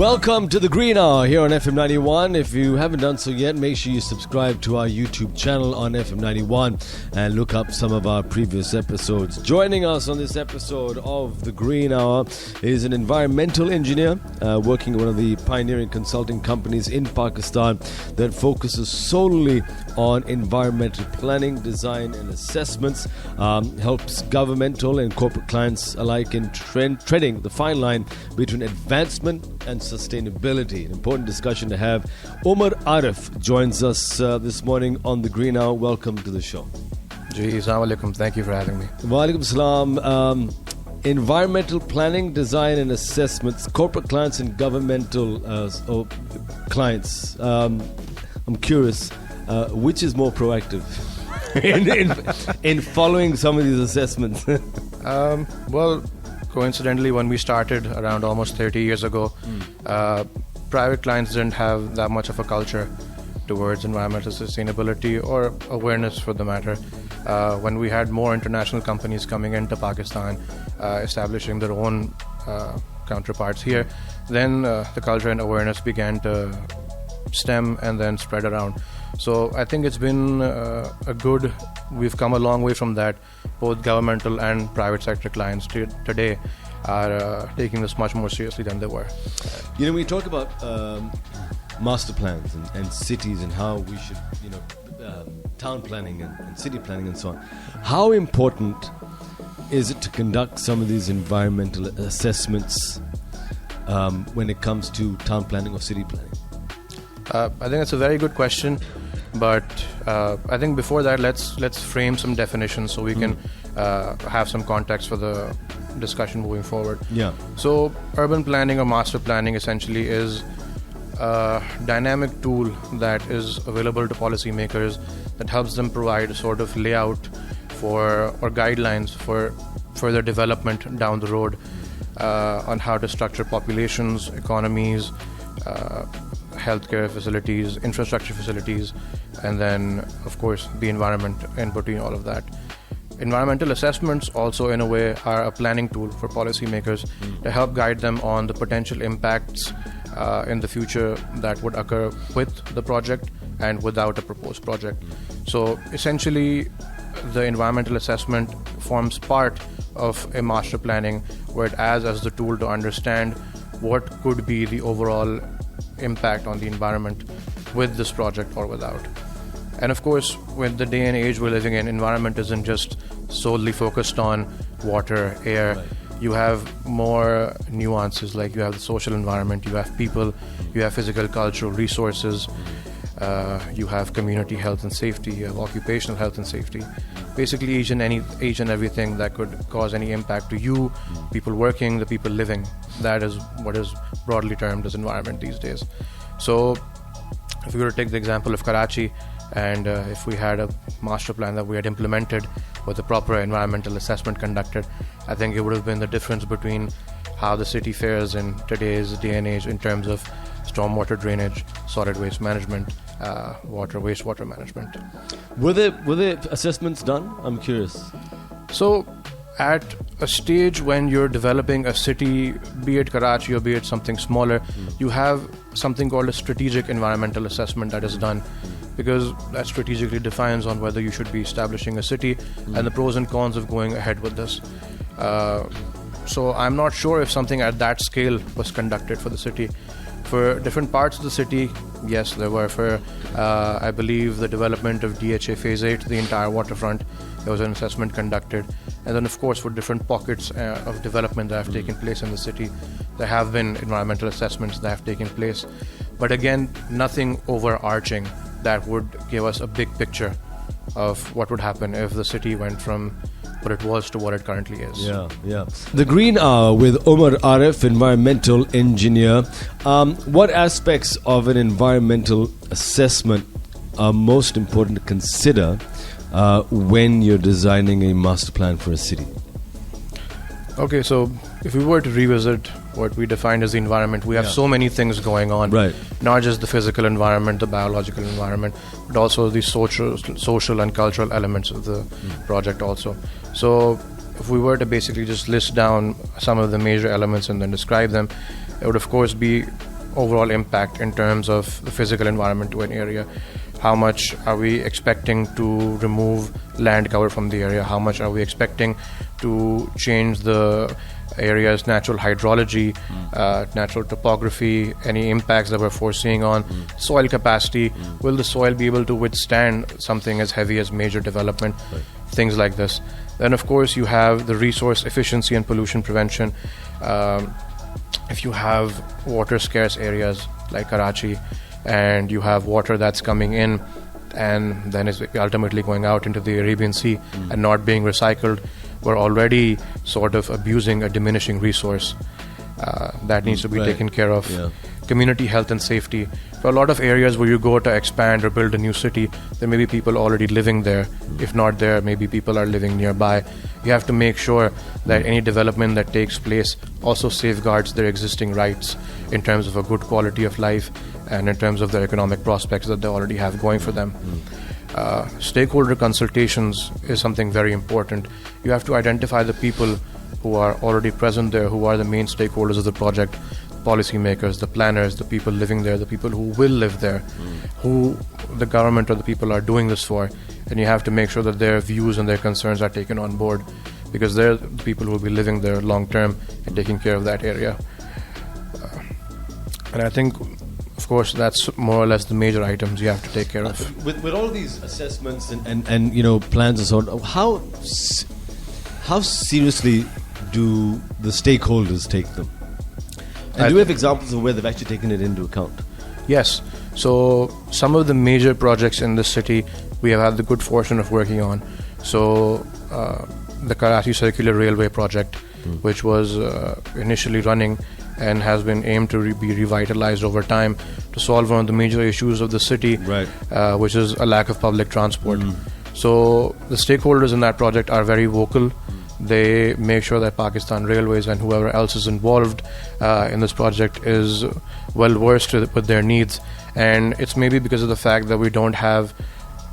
Welcome to the Green Hour here on FM91. If you haven't done so yet, make sure you subscribe to our YouTube channel on FM91 and look up some of our previous episodes. Joining us on this episode of the Green Hour is an environmental engineer working at one of the pioneering consulting companies in Pakistan that focuses solely on environmental planning, design and assessments, helps governmental and corporate clients alike in treading the fine line between advancement and sustainability. An important discussion to have. Omar Arif joins us this morning on the Green Hour. Welcome to the show. Assalamu alaikum. Thank you for having me. Wa alaikum salam. Environmental planning, design and assessments, corporate clients and governmental clients. I'm curious, which is more proactive in following some of these assessments? Well, coincidentally, when we started around almost 30 years ago, private clients didn't have that much of a culture towards environmental sustainability or awareness for the matter. When we had more international companies coming into Pakistan, establishing their own counterparts here, then the culture and awareness began to stem and then spread around. So I think it's been we've come a long way from that. Both governmental and private sector clients today are taking this much more seriously than they were. You know, we talk about master plans and cities and how we should, town planning and city planning and so on. How important is it to conduct some of these environmental assessments when it comes to town planning or city planning? I think that's a very good question, but I think before that, let's frame some definitions so we can have some context for the discussion moving forward. Yeah. So urban planning or master planning essentially is a dynamic tool that is available to policymakers that helps them provide a sort of layout or guidelines for further development down the road on how to structure populations, economies, healthcare facilities, infrastructure facilities, and then, of course, the environment in between all of that. Environmental assessments also, in a way, are a planning tool for policymakers to help guide them on the potential impacts in the future that would occur with the project and without a proposed project. So, essentially, the environmental assessment forms part of a master planning where it acts as the tool to understand what could be the overall impact on the environment with this project or without. And of course, with the day and age we're living in, environment isn't just solely focused on water, air. Right. You have more nuances, like you have the social environment, you have people, you have physical, cultural resources, you have community health and safety, you have occupational health and safety. Basically each and everything that could cause any impact to you, people working, the people living. That is what is broadly termed as environment these days. So if we were to take the example of Karachi, and if we had a master plan that we had implemented with a proper environmental assessment conducted, I think it would have been the difference between how the city fares in today's day and age in terms of stormwater drainage, solid waste management, wastewater management. Were there assessments done? I'm curious. So at a stage when you're developing a city, be it Karachi or be it something smaller, you have something called a strategic environmental assessment that is done, because that strategically defines on whether you should be establishing a city and the pros and cons of going ahead with this. So I'm not sure if something at that scale was conducted for the city. For different parts of the city, yes, there were. For, I believe, the development of DHA Phase 8, the entire waterfront, there was an assessment conducted. And then, of course, for different pockets of development that have taken place in the city, there have been environmental assessments that have taken place. But again, nothing overarching that would give us a big picture of what would happen if the city went from what it was to what it currently is. Yeah. The Green Hour with Omar Arif, environmental engineer. What aspects of an environmental assessment are most important to consider when you're designing a master plan for a city? Okay, so if we were to revisit what we defined as the environment, we have so many things going on. Right. Not just the physical environment, the biological environment, but also the social and cultural elements of the project also. So if we were to basically just list down some of the major elements and then describe them, it would of course be overall impact in terms of the physical environment to an area. How much are we expecting to remove land cover from the area? How much are we expecting to change the area's natural hydrology, natural topography, any impacts that we're foreseeing on soil capacity? Will the soil be able to withstand something as heavy as major development? Things like this. Then, of course, you have the resource efficiency and pollution prevention. If you have water scarce areas like Karachi, and you have water that's coming in and then is ultimately going out into the Arabian Sea and not being recycled, we're already sort of abusing a diminishing resource that needs to be taken care of. Community health and safety. For a lot of areas where you go to expand or build a new city, there may be people already living there. If not there, maybe people are living nearby. You have to make sure that any development that takes place also safeguards their existing rights in terms of a good quality of life and in terms of their economic prospects that they already have going for them. Stakeholder consultations is something very important. You have to identify the people who are already present there, who are the main stakeholders of the project, policymakers, the planners, the people living there, the people who will live there, who the government or the people are doing this for. And you have to make sure that their views and their concerns are taken on board, because they're the people who will be living there long term and taking care of that area. And I think, of course, that's more or less the major items you have to take care of. With all these assessments and you know, plans and so on, how seriously do the stakeholders take them? And do we have examples of where they've actually taken it into account? Yes. So some of the major projects in the city we have had the good fortune of working on. So the Karachi Circular Railway project, which was initially running and has been aimed to be revitalized over time to solve one of the major issues of the city, which is a lack of public transport. So the stakeholders in that project are very vocal. They make sure that Pakistan Railways and whoever else is involved in this project is well versed with their needs. And it's maybe because of the fact that we don't have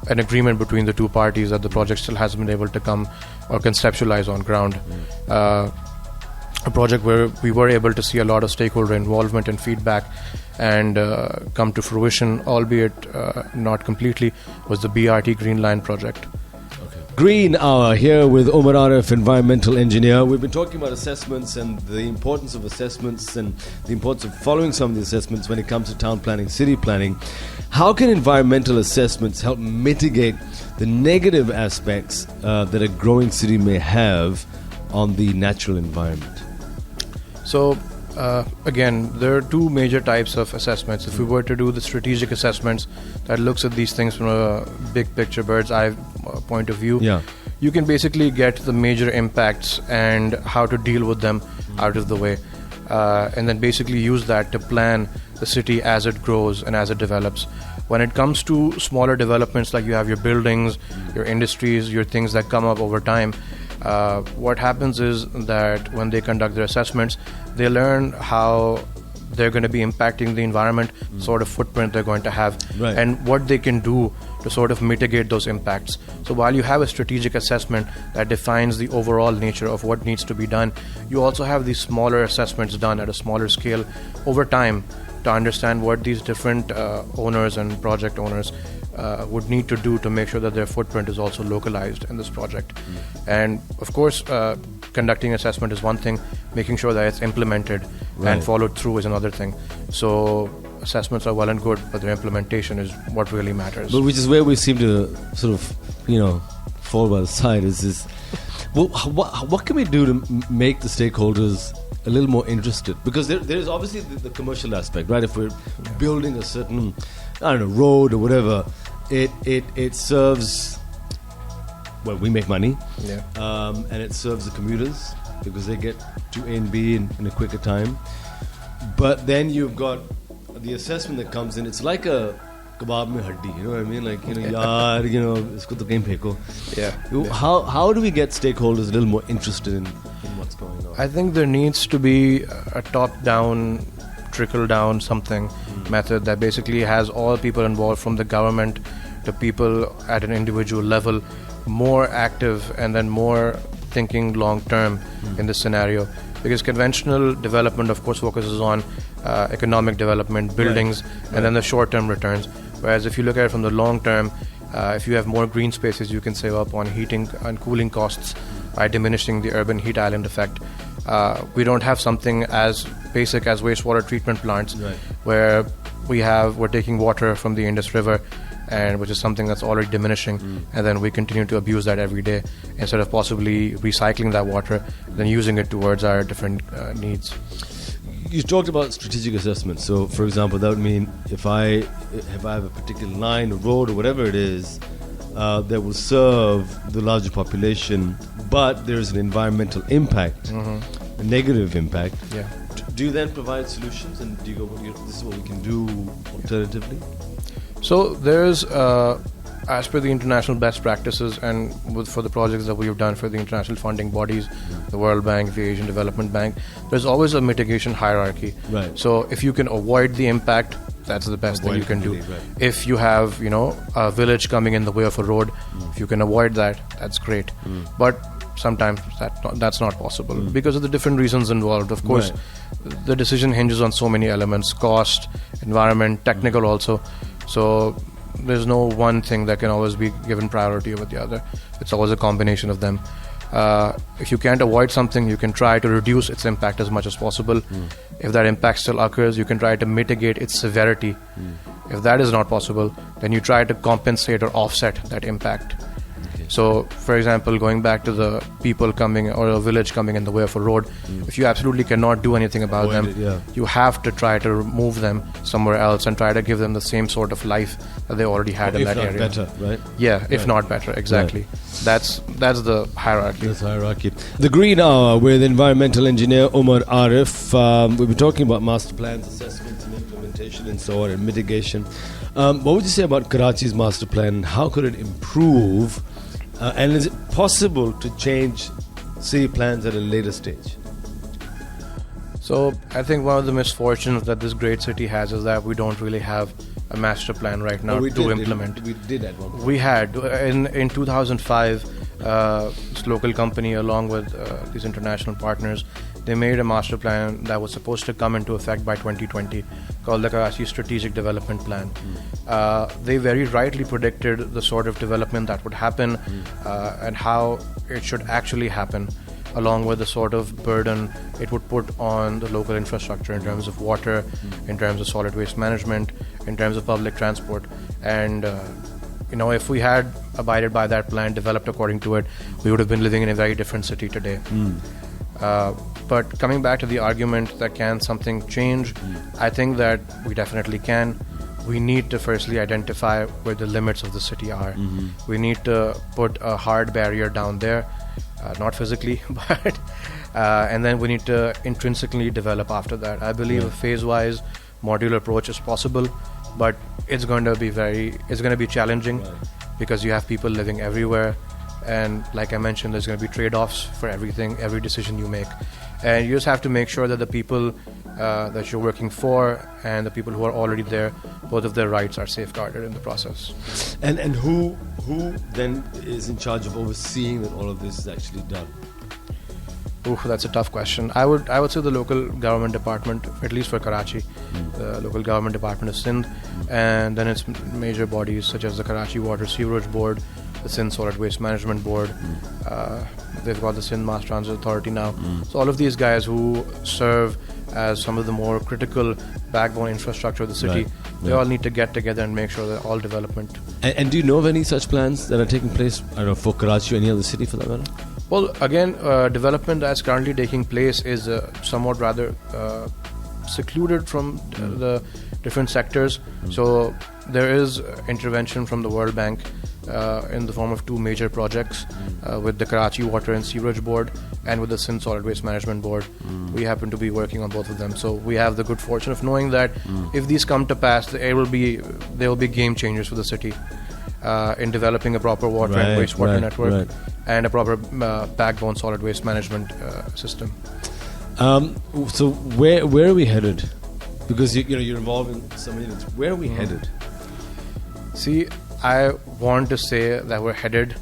an agreement between the two parties that the project still hasn't been able to come or conceptualize on ground. A project where we were able to see a lot of stakeholder involvement and feedback and come to fruition, albeit not completely, was the BRT Green Line project. Green Hour here with Omar Arif, environmental engineer. We've been talking about assessments and the importance of assessments and the importance of following some of the assessments when it comes to town planning, city planning. How can environmental assessments help mitigate the negative aspects that a growing city may have on the natural environment? So, again, there are two major types of assessments. If we were to do the strategic assessments that looks at these things from a big picture, bird's eye point of view, you can basically get the major impacts and how to deal with them out of the way, and then basically use that to plan the city as it grows and as it develops. When it comes to smaller developments, like you have your buildings, your industries, your things that come up over time, what happens is that when they conduct their assessments, they learn how they're going to be impacting the environment, sort of footprint they're going to have, and what they can do to sort of mitigate those impacts. So while you have a strategic assessment that defines the overall nature of what needs to be done, you also have these smaller assessments done at a smaller scale over time to understand what these different owners and project owners would need to do to make sure that their footprint is also localized in this project. And of course, conducting assessment is one thing, making sure that it's implemented and followed through is another thing. So assessments are well and good, but their implementation is what really matters. But which is where we seem to sort of, you know, fall by the side is this. Well, what can we do to make the stakeholders a little more interested? Because there is obviously the commercial aspect, right? If we're building a certain, I don't know, road or whatever, it serves, well, we make money, and it serves the commuters because they get to A and B in a quicker time. But then you've got the assessment that comes in. It's like a kebab mein haddi, you know what I mean? Like, you know, yaar, you know, isko to kahin pheko. How do we get stakeholders a little more interested in what's going on? I think there needs to be a top-down, trickle-down something method that basically has all people involved, from the government to people at an individual level, more active and then more thinking long-term in this scenario. Because conventional development, of course, focuses on economic development, buildings, and then the short-term returns. Whereas if you look at it from the long term, if you have more green spaces, you can save up on heating and cooling costs by diminishing the urban heat island effect. We don't have something as basic as wastewater treatment plants, where we're taking water from the Indus River, and which is something that's already diminishing, and then we continue to abuse that every day instead of possibly recycling that water, then using it towards our different needs. You talked about strategic assessment. So, for example, that would mean if I have a particular line, a road, or whatever it is that will serve the larger population, but there's an environmental impact, a negative impact. Yeah. Do you then provide solutions, and do you go, this is what we can do alternatively? So there's, as per the international best practices, and for the projects that we have done for the international funding bodies, the World Bank, the Asian Development Bank, there's always a mitigation hierarchy. Right. So if you can avoid the impact, that's the best thing you can do. Right. If you have, a village coming in the way of a road, if you can avoid that, that's great. But sometimes that's not possible because of the different reasons involved. Of course, the decision hinges on so many elements: cost, environment, technical also. So there's no one thing that can always be given priority over the other. It's always a combination of them. If you can't avoid something, you can try to reduce its impact as much as possible. If that impact still occurs, you can try to mitigate its severity. If that is not possible, then you try to compensate or offset that impact. So, for example, going back to the people coming or a village coming in the way of a road, if you absolutely cannot do anything about them, you have to try to move them somewhere else and try to give them the same sort of life that they already had in that area. If not better, right? Yeah, if not better, exactly. That's the hierarchy. That's hierarchy. The Green Hour with environmental engineer Omar Arif. We've been talking about master plans, assessment and implementation and so on, and mitigation. What would you say about Karachi's master plan? How could it improve? And is it possible to change city plans at a later stage? So I think one of the misfortunes that this great city has is that we don't really have a master plan right now to implement. We did at one point. We had in 2005, this local company along with these international partners, they made a master plan that was supposed to come into effect by 2020 called the Karachi Strategic Development Plan. They very rightly predicted the sort of development that would happen and how it should actually happen, along with the sort of burden it would put on the local infrastructure in terms of water, in terms of solid waste management, in terms of public transport. And if we had abided by that plan, developed according to it, we would have been living in a very different city today. But coming back to the argument that can something change, I think that we definitely can. We need to firstly identify where the limits of the city are. We need to put a hard barrier down there, not physically, but and then we need to intrinsically develop after that. I believe a phase-wise modular approach is possible, but it's going to be challenging because you have people living everywhere. And like I mentioned, there's going to be trade-offs for everything, every decision you make. And you just have to make sure that the people that you're working for and the people who are already there, both of their rights are safeguarded in the process. And who then is in charge of overseeing that all of this is actually done? That's a tough question. I would say the local government department, at least for Karachi, the local government department of Sindh, and then its major bodies such as the Karachi Water Sewerage Board, the Sindh Solid Waste Management Board. They've got the Sindh Mass Transit Authority now. So all of these guys who serve as some of the more critical backbone infrastructure of the city, they all need to get together and make sure that all development. And do you know of any such plans that are taking place, I don't know, for Karachi or any other city for that matter? Well, again, development that's currently taking place is somewhat rather secluded from the different sectors. So there is intervention from the World Bank in the form of two major projects with the Karachi Water and Sewerage Board and with the Sindh Solid Waste Management Board. We happen to be working on both of them. So we have the good fortune of knowing that if these come to pass, they will be game changers for the city in developing a proper water and wastewater network and a proper backbone solid waste management system. So where are we headed? Because you're involved in so many things. Where are we headed? See, I want to say that we're headed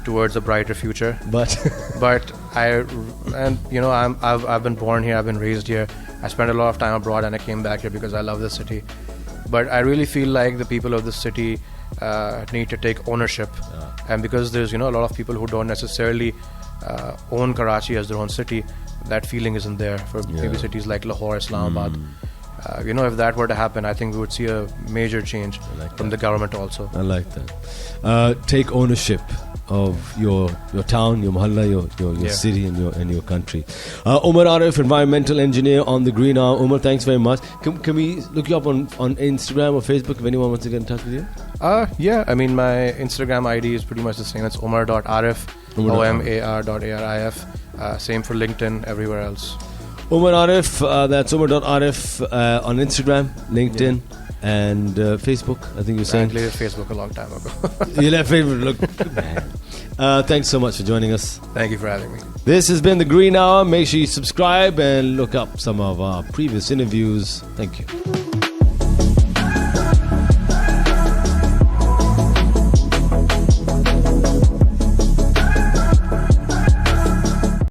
towards a brighter future, but I've been born here, I've been raised here. I spent a lot of time abroad and I came back here because I love this city. But I really feel like the people of this city need to take ownership. And because there's, a lot of people who don't necessarily own Karachi as their own city, that feeling isn't there for maybe cities like Lahore, Islamabad. If that were to happen, I think we would see a major change from the government also. I like that. Take ownership of your town, your mohalla, your city, and your country. Omar Arif, environmental engineer on the Green Hour. Omar, thanks very much. Can we look you up on Instagram or Facebook if anyone wants to get in touch with you? Yeah, I mean, my Instagram ID is pretty much the same. It's omar.arif, omar.arif. Same for LinkedIn, everywhere else. Omar Arif, that's omar.arif on Instagram, LinkedIn, and Facebook. I think you're saying. I left Facebook a long time ago. You left Facebook. Look, man. Thanks so much for joining us. Thank you for having me. This has been The Green Hour. Make sure you subscribe and look up some of our previous interviews. Thank you.